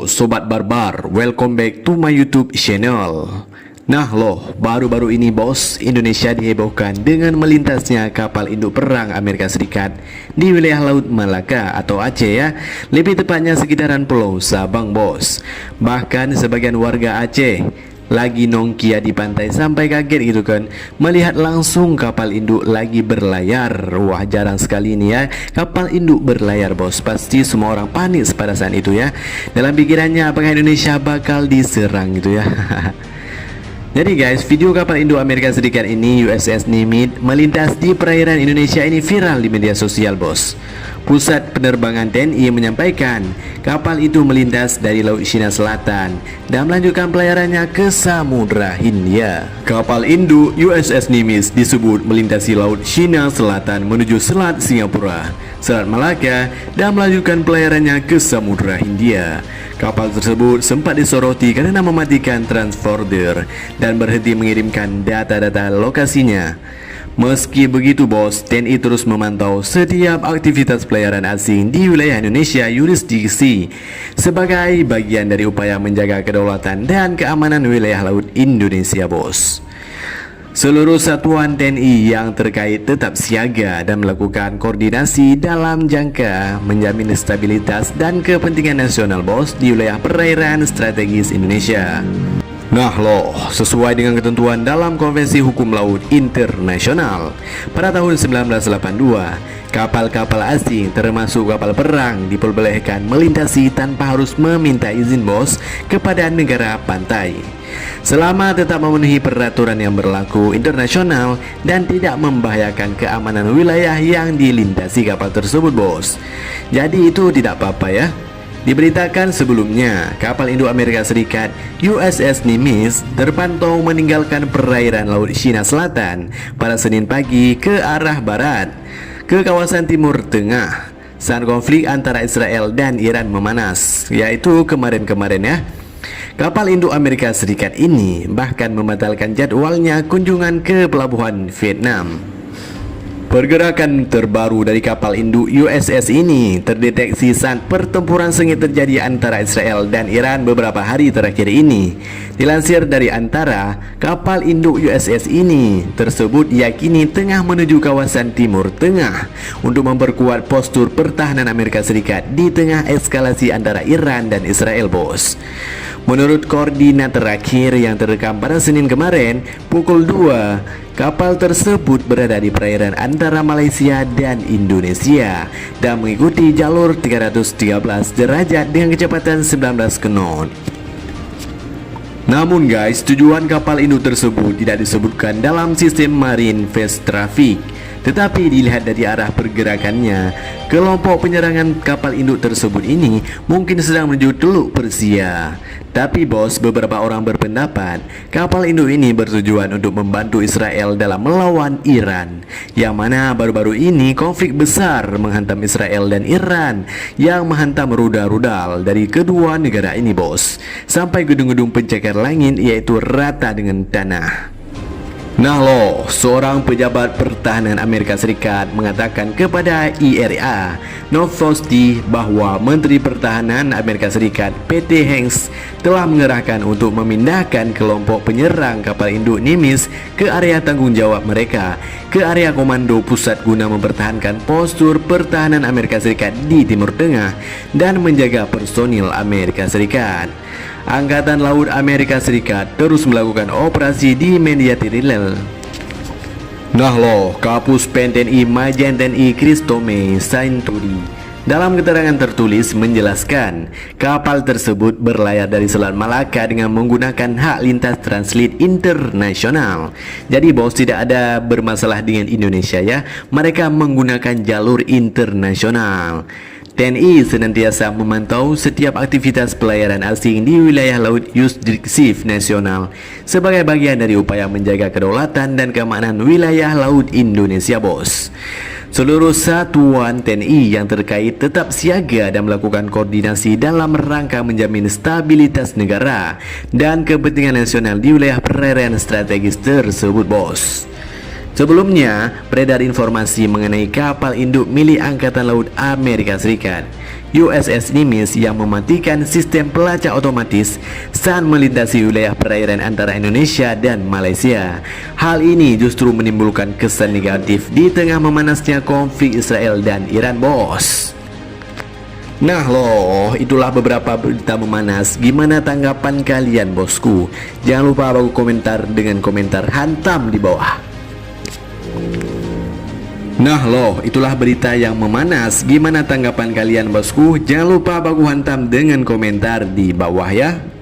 Halo Sobat Barbar, welcome back to my YouTube channel. Nah loh, baru-baru ini bos, Indonesia dihebohkan dengan melintasnya kapal induk perang Amerika Serikat di wilayah Laut Malaka atau Aceh ya. Lebih tepatnya sekitaran Pulau Sabang bos. Bahkan sebagian warga Aceh lagi nongkia di pantai sampai kaget gitu kan, melihat langsung kapal induk lagi berlayar. Wah, jarang sekali ini ya kapal induk berlayar bos. Pasti semua orang panik pada saat itu ya. Dalam pikirannya apakah Indonesia bakal diserang gitu ya. Jadi guys, video kapal induk Amerika Serikat ini USS Nimitz melintas di perairan Indonesia ini viral di media sosial bos. Pusat Penerbangan TNI menyampaikan kapal itu melintas dari Laut Cina Selatan dan melanjutkan pelayarannya ke Samudra Hindia. Kapal induk USS Nimitz disebut melintasi Laut Cina Selatan menuju Selat Singapura, Selat Malaka, dan melanjutkan pelayarannya ke Samudra Hindia. Kapal tersebut sempat disoroti karena mematikan transponder dan berhenti mengirimkan data-data lokasinya. Meski begitu bos, TNI terus memantau setiap aktivitas pelayaran asing di wilayah Indonesia yurisdiksi sebagai bagian dari upaya menjaga kedaulatan dan keamanan wilayah laut Indonesia bos. Seluruh satuan TNI yang terkait tetap siaga dan melakukan koordinasi dalam jangka menjamin stabilitas dan kepentingan nasional bos di wilayah perairan strategis Indonesia. Nah loh, sesuai dengan ketentuan dalam Konvensi Hukum Laut Internasional, pada tahun 1982, kapal-kapal asing termasuk kapal perang diperbolehkan melintasi tanpa harus meminta izin bos kepada negara pantai, selama tetap memenuhi peraturan yang berlaku internasional dan tidak membahayakan keamanan wilayah yang dilintasi kapal tersebut bos. Jadi itu tidak apa-apa ya. Diberitakan sebelumnya, kapal induk Amerika Serikat USS Nimitz terpantau meninggalkan perairan Laut Cina Selatan pada Senin pagi ke arah barat, ke kawasan Timur Tengah, saat konflik antara Israel dan Iran memanas, yaitu kemarin-kemarin ya. Kapal induk Amerika Serikat ini bahkan membatalkan jadwalnya kunjungan ke pelabuhan Vietnam. Pergerakan terbaru dari kapal induk USS ini terdeteksi saat pertempuran sengit terjadi antara Israel dan Iran beberapa hari terakhir ini. Dilansir dari Antara, kapal induk USS ini tersebut diyakini tengah menuju kawasan Timur Tengah untuk memperkuat postur pertahanan Amerika Serikat di tengah eskalasi antara Iran dan Israel bos. Menurut koordinat terakhir yang terekam pada Senin kemarin pukul 2, kapal tersebut berada di perairan antara Malaysia dan Indonesia dan mengikuti jalur 313 derajat dengan kecepatan 19 knot. Namun guys, tujuan kapal induk tersebut tidak disebutkan dalam sistem Marine Fast Traffic. Tetapi dilihat dari arah pergerakannya, kelompok penyerangan kapal induk tersebut ini mungkin sedang menuju Teluk Persia. Tapi bos, beberapa orang berpendapat kapal induk ini bertujuan untuk membantu Israel dalam melawan Iran, yang mana baru-baru ini konflik besar menghantam Israel dan Iran yang menghantam rudal-rudal dari kedua negara ini bos, sampai gedung-gedung pencakar langit yaitu rata dengan tanah. Nah loh, seorang pejabat pertahanan Amerika Serikat mengatakan kepada IRA Novosti bahwa Menteri Pertahanan Amerika Serikat PT Hanks telah mengerahkan untuk memindahkan kelompok penyerang kapal induk Nimitz ke area tanggung jawab mereka, ke area komando pusat guna mempertahankan postur pertahanan Amerika Serikat di Timur Tengah dan menjaga personil Amerika Serikat. Angkatan Laut Amerika Serikat terus melakukan operasi di Mediatiril. Nah loh, Kapus Pen TNI Majen TNI Kristome Sainturi dalam keterangan tertulis menjelaskan kapal tersebut berlayar dari Selat Malaka dengan menggunakan hak lintas transit internasional. Jadi bos, tidak ada bermasalah dengan Indonesia ya, mereka menggunakan jalur internasional. TNI senantiasa memantau setiap aktivitas pelayaran asing di wilayah laut yurisdiksi nasional sebagai bagian dari upaya menjaga kedaulatan dan keamanan wilayah laut Indonesia bos. Seluruh satuan TNI yang terkait tetap siaga dan melakukan koordinasi dalam rangka menjamin stabilitas negara dan kepentingan nasional di wilayah perairan strategis tersebut bos. Sebelumnya, beredar informasi mengenai kapal induk milik Angkatan Laut Amerika Serikat USS Nimitz yang mematikan sistem pelacak otomatis saat melintasi wilayah perairan antara Indonesia dan Malaysia. Hal ini justru menimbulkan kesan negatif di tengah memanasnya konflik Israel dan Iran, bos. Nah loh, itulah beberapa berita memanas. Gimana tanggapan kalian, bosku? Jangan lupa bagi komentar dengan komentar hantam di bawah. Nah loh, itulah berita yang memanas. Gimana tanggapan kalian, bosku? Jangan lupa bagi hantam dengan komentar di bawah ya.